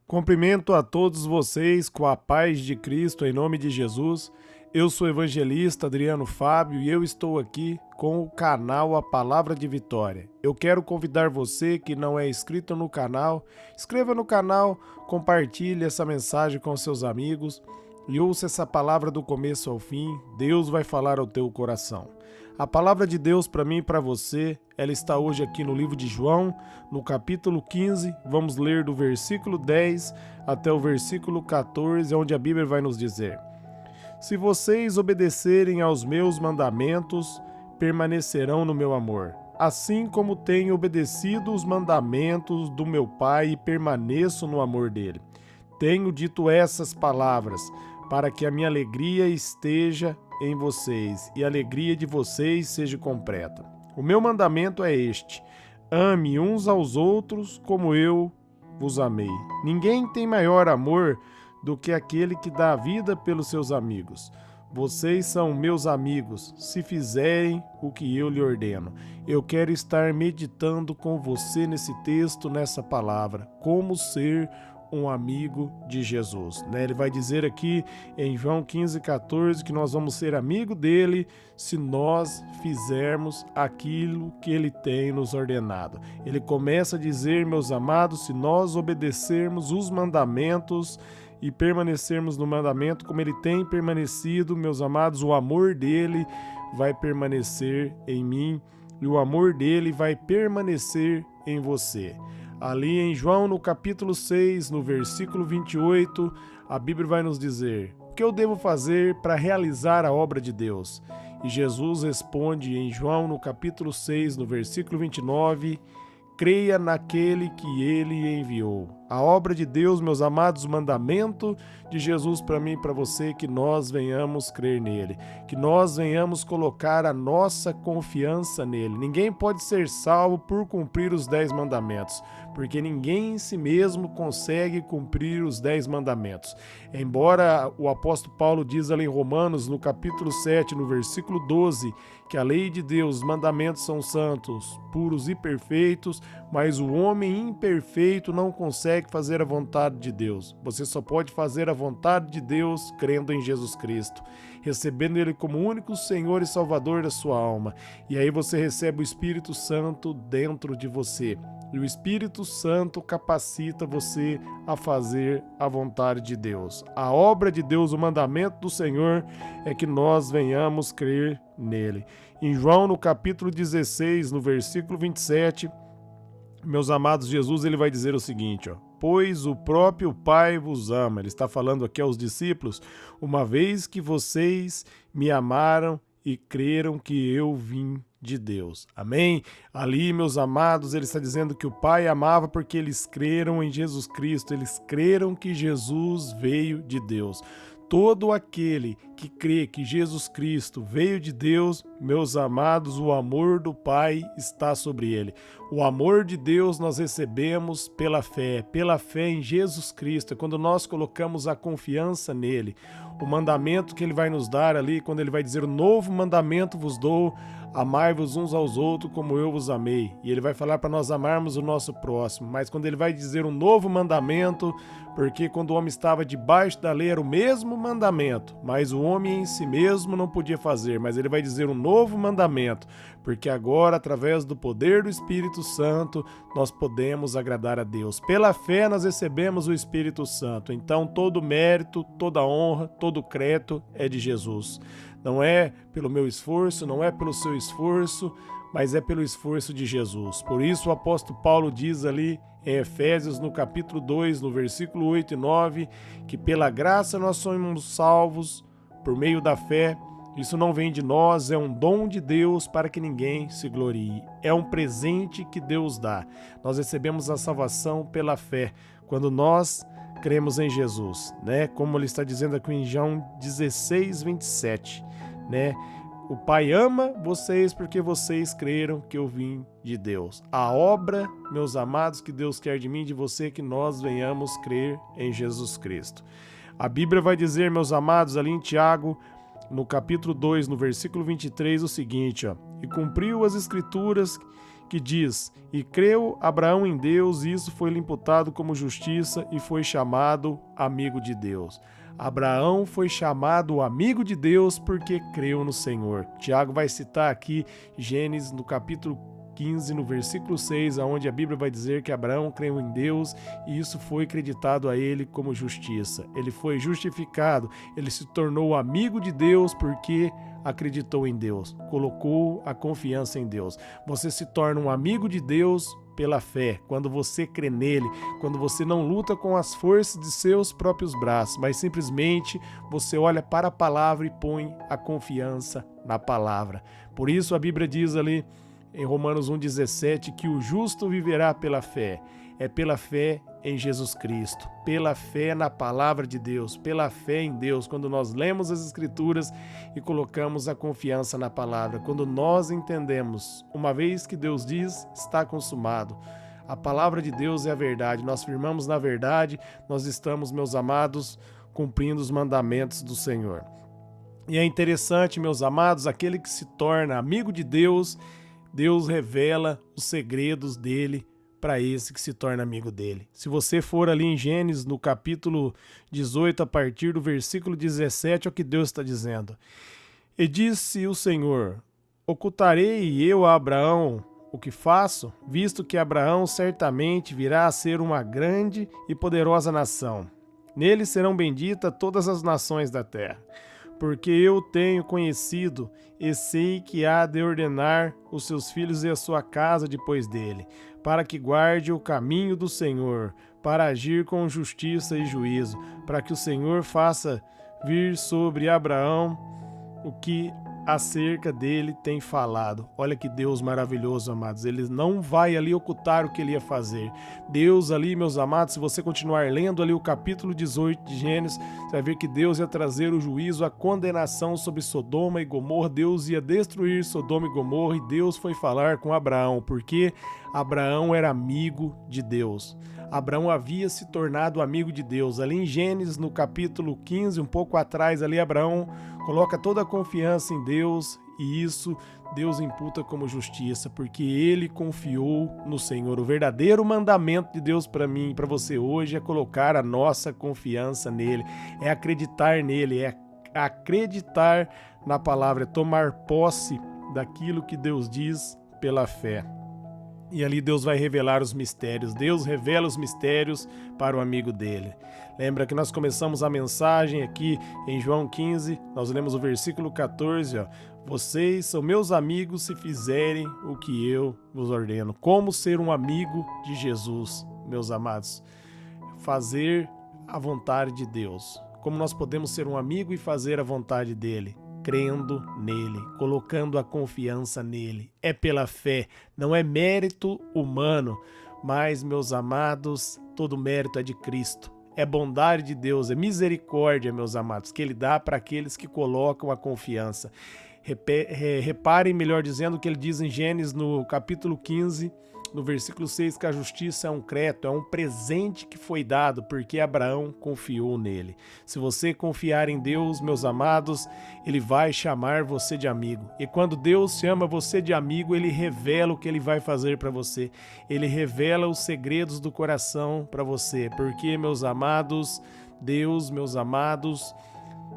Cumprimento a todos vocês com a paz de Cristo em nome de Jesus. Eu sou o evangelista Adriano Fábio e eu estou aqui com o canal A Palavra de Vitória. Eu quero convidar você que não é inscrito no canal, inscreva no canal, compartilhe essa mensagem com seus amigos e ouça essa palavra do começo ao fim. Deus vai falar ao teu coração. A palavra de Deus para mim e para você, ela está hoje aqui no livro de João, no capítulo 15, vamos ler do versículo 10 até o versículo 14, onde a Bíblia vai nos dizer: Se vocês obedecerem aos meus mandamentos, permanecerão no meu amor, assim como tenho obedecido os mandamentos do meu Pai e permaneço no amor dele. Tenho dito essas palavras, para que a minha alegria esteja em vocês e a alegria de vocês seja completa. O meu mandamento é este: ame uns aos outros como eu vos amei. Ninguém tem maior amor do que aquele que dá a vida pelos seus amigos. Vocês são meus amigos, se fizerem o que eu lhe ordeno. Eu quero estar meditando com você nesse texto, nessa palavra, como ser um amigo de Jesus, né? Ele vai dizer aqui em João 15:14 que nós vamos ser amigo dele se nós fizermos aquilo que ele tem nos ordenado. Ele começa a dizer, meus amados, se nós obedecermos os mandamentos e permanecermos no mandamento como ele tem permanecido, meus amados, o amor dele vai permanecer em mim e o amor dele vai permanecer em você. Ali em João, no capítulo 6, no versículo 28, a Bíblia vai nos dizer: o que eu devo fazer para realizar a obra de Deus? E Jesus responde em João, no capítulo 6, no versículo 29, creia naquele que ele enviou. A obra de Deus, meus amados, o mandamento de Jesus para mim e para você, que nós venhamos crer nele, que nós venhamos colocar a nossa confiança nele. Ninguém pode ser salvo por cumprir os 10 mandamentos, porque ninguém em si mesmo consegue cumprir os 10 mandamentos. Embora o apóstolo Paulo diz ali em Romanos, no capítulo 7, no versículo 12, que a lei de Deus, os mandamentos são santos, puros e perfeitos, mas o homem imperfeito não consegue fazer a vontade de Deus. Você só pode fazer a vontade de Deus crendo em Jesus Cristo, recebendo ele como único Senhor e Salvador da sua alma. E aí você recebe o Espírito Santo dentro de você. E o Espírito Santo capacita você a fazer a vontade de Deus. A obra de Deus, o mandamento do Senhor é que nós venhamos crer nele. Em João, no capítulo 16, no versículo 27, meus amados, Jesus ele vai dizer o seguinte, pois o próprio Pai vos ama. Ele está falando aqui aos discípulos, uma vez que vocês me amaram e creram que eu vim de Deus. Amém? Ali, meus amados, ele está dizendo que o Pai amava porque eles creram em Jesus Cristo, eles creram que Jesus veio de Deus. Todo aquele que crê que Jesus Cristo veio de Deus, meus amados, o amor do Pai está sobre ele. O amor de Deus nós recebemos pela fé em Jesus Cristo, é quando nós colocamos a confiança nele. O mandamento que ele vai nos dar ali, quando ele vai dizer, o novo mandamento vos dou, amai-vos uns aos outros como eu vos amei. E ele vai falar para nós amarmos o nosso próximo. Mas quando ele vai dizer um novo mandamento, porque quando o homem estava debaixo da lei era o mesmo mandamento, mas o homem em si mesmo não podia fazer. Mas ele vai dizer um novo mandamento, porque agora, através do poder do Espírito Santo, nós podemos agradar a Deus. Pela fé nós recebemos o Espírito Santo. Então todo mérito, toda honra, todo crédito é de Jesus. Não é pelo meu esforço, não é pelo seu esforço, mas é pelo esforço de Jesus. Por isso o apóstolo Paulo diz ali em Efésios, no capítulo 2, no versículo 8 e 9, que pela graça nós somos salvos por meio da fé. Isso não vem de nós, é um dom de Deus para que ninguém se glorie. É um presente que Deus dá. Nós recebemos a salvação pela fé, quando nós cremos em Jesus, né? Como ele está dizendo aqui em João 16, 27, né? O Pai ama vocês porque vocês creram que eu vim de Deus. A obra, meus amados, que Deus quer de mim e de você, que nós venhamos crer em Jesus Cristo. A Bíblia vai dizer, meus amados, ali em Tiago, no capítulo 2, no versículo 23, o seguinte, e cumpriu as escrituras que diz: "E creu Abraão em Deus, e isso foi lhe imputado como justiça, e foi chamado amigo de Deus." Abraão foi chamado amigo de Deus porque creu no Senhor. Tiago vai citar aqui Gênesis no capítulo 15, no versículo 6, onde a Bíblia vai dizer que Abraão creu em Deus e isso foi acreditado a ele como justiça. Ele foi justificado, ele se tornou amigo de Deus porque acreditou em Deus, colocou a confiança em Deus. Você se torna um amigo de Deus pela fé, quando você crê nele, quando você não luta com as forças de seus próprios braços, mas simplesmente você olha para a palavra e põe a confiança na palavra. Por isso a Bíblia diz ali em Romanos 1,17 que o justo viverá pela fé. É pela fé em Jesus Cristo, pela fé na palavra de Deus, pela fé em Deus, quando nós lemos as Escrituras e colocamos a confiança na palavra, quando nós entendemos, uma vez que Deus diz, está consumado. A palavra de Deus é a verdade, nós firmamos na verdade, nós estamos, meus amados, cumprindo os mandamentos do Senhor. E é interessante, meus amados, aquele que se torna amigo de Deus, Deus revela os segredos dele para esse que se torna amigo dele. Se você for ali em Gênesis, no capítulo 18, a partir do versículo 17, é o que Deus está dizendo. E disse o Senhor: ocultarei eu a Abraão o que faço, visto que Abraão certamente virá a ser uma grande e poderosa nação. Nele serão benditas todas as nações da terra. Porque eu tenho conhecido e sei que há de ordenar os seus filhos e a sua casa depois dele, para que guarde o caminho do Senhor, para agir com justiça e juízo, para que o Senhor faça vir sobre Abraão o que acerca dele tem falado. Olha que Deus maravilhoso, amados. Ele não vai ali ocultar o que ele ia fazer. Deus ali, meus amados, se você continuar lendo ali o capítulo 18 de Gênesis, você vai ver que Deus ia trazer o juízo, a condenação sobre Sodoma e Gomorra. Deus ia destruir Sodoma e Gomorra e Deus foi falar com Abraão, porque Abraão era amigo de Deus. Abraão havia se tornado amigo de Deus. Ali em Gênesis, no capítulo 15, um pouco atrás, ali Abraão coloca toda a confiança em Deus e isso Deus imputa como justiça, porque ele confiou no Senhor. O verdadeiro mandamento de Deus para mim e para você hoje é colocar a nossa confiança nele, é acreditar nele, é acreditar na palavra, é tomar posse daquilo que Deus diz pela fé. E ali Deus vai revelar os mistérios. Deus revela os mistérios para o amigo dele. Lembra que nós começamos a mensagem aqui em João 15, nós lemos o versículo 14, ó. Vocês são meus amigos se fizerem o que eu vos ordeno. Como ser um amigo de Jesus, meus amados? Fazer a vontade de Deus. Como nós podemos ser um amigo e fazer a vontade dele? Crendo nele, colocando a confiança nele. É pela fé, não é mérito humano, mas, meus amados, todo mérito é de Cristo. É bondade de Deus, é misericórdia, meus amados, que ele dá para aqueles que colocam a confiança. Reparem, melhor dizendo, o que ele diz em Gênesis, no capítulo 15, no versículo 6, que a justiça é um crédito, é um presente que foi dado, porque Abraão confiou nele. Se você confiar em Deus, meus amados, ele vai chamar você de amigo. E quando Deus chama você de amigo, ele revela o que ele vai fazer para você. Ele revela os segredos do coração para você. Porque, meus amados, Deus, meus amados,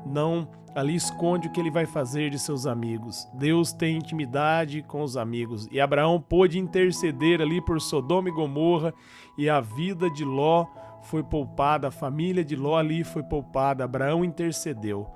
não ali esconde o que ele vai fazer de seus amigos. Deus tem intimidade com os amigos. E Abraão pôde interceder ali por Sodoma e Gomorra e a vida de Ló foi poupada, a família de Ló ali foi poupada. Abraão intercedeu.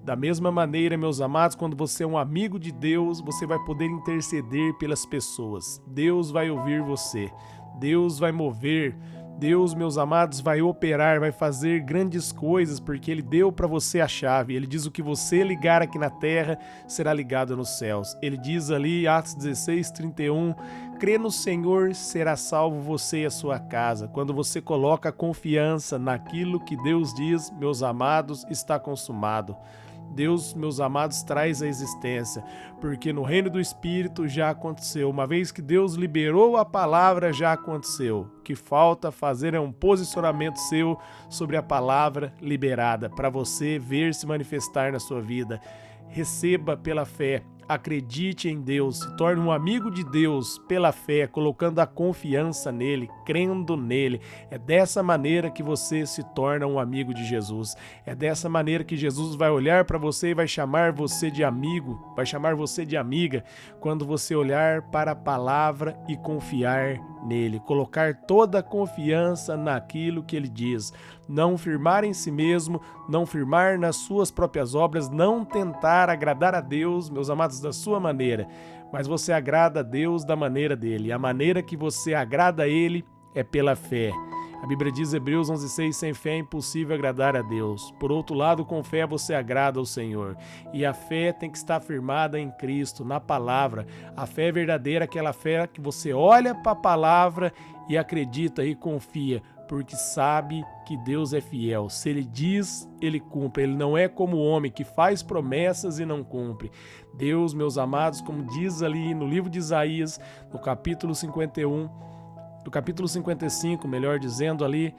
Da mesma maneira, meus amados, quando você é um amigo de Deus, você vai poder interceder pelas pessoas. Deus vai ouvir você. Deus vai mover. Deus, meus amados, vai operar, vai fazer grandes coisas, porque Ele deu para você a chave. Ele diz: o que você ligar aqui na terra será ligado nos céus. Ele diz ali, Atos 16:31, crê no Senhor, será salvo você e a sua casa. Quando você coloca a confiança naquilo que Deus diz, meus amados, está consumado. Deus, meus amados, traz a existência, porque no reino do Espírito já aconteceu. Uma vez que Deus liberou a palavra, já aconteceu. O que falta fazer é um posicionamento seu sobre a palavra liberada, para você ver se manifestar na sua vida. Receba pela fé. acredite em Deus, se torne um amigo de Deus pela fé, colocando a confiança nele, crendo nele. É dessa maneira que você se torna um amigo de Jesus. É dessa maneira que Jesus vai olhar para você e vai chamar você de amigo, vai chamar você de amiga, quando você olhar para a palavra e confiar nele, colocar toda a confiança naquilo que ele diz, não firmar em si mesmo, não firmar nas suas próprias obras, não tentar agradar a Deus, meus amados, da sua maneira, mas você agrada a Deus da maneira dele. A maneira que você agrada a ele é pela fé. A Bíblia diz, Hebreus 11:6, sem fé é impossível agradar a Deus. Por outro lado, com fé você agrada ao Senhor. E a fé tem que estar firmada em Cristo, na palavra. A fé verdadeira é aquela fé que você olha para a palavra e acredita e confia, porque sabe que Deus é fiel. Se Ele diz, Ele cumpre. Ele não é como o homem que faz promessas e não cumpre. Deus, meus amados, como diz ali no livro de Isaías, no capítulo 51, do capítulo 55, melhor dizendo ali,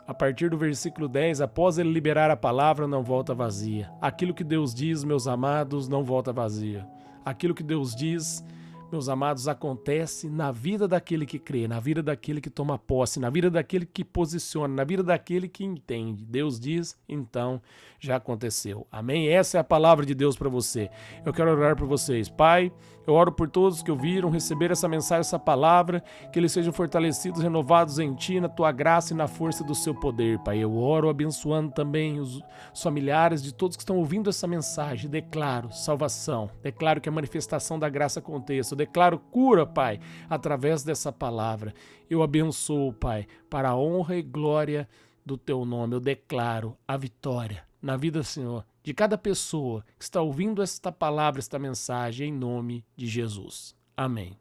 a partir do versículo 10, após ele liberar a palavra, não volta vazia. Aquilo que Deus diz, meus amados, não volta vazia. Aquilo que Deus diz, meus amados, acontece na vida daquele que crê, na vida daquele que toma posse, na vida daquele que posiciona, na vida daquele que entende. Deus diz, então já aconteceu. Amém? Essa é a palavra de Deus para você. Eu quero orar por vocês. Pai, eu oro por todos que ouviram, receber essa mensagem, essa palavra, que eles sejam fortalecidos, renovados em Ti, na Tua graça e na força do Seu poder, Pai. Eu oro abençoando também os familiares de todos que estão ouvindo essa mensagem. Declaro salvação, declaro que a manifestação da graça aconteça, eu declaro cura, Pai, através dessa palavra. Eu abençoo, Pai, para a honra e glória do Teu nome. Eu declaro a vitória na vida, Senhor, de cada pessoa que está ouvindo esta palavra, esta mensagem, em nome de Jesus. Amém.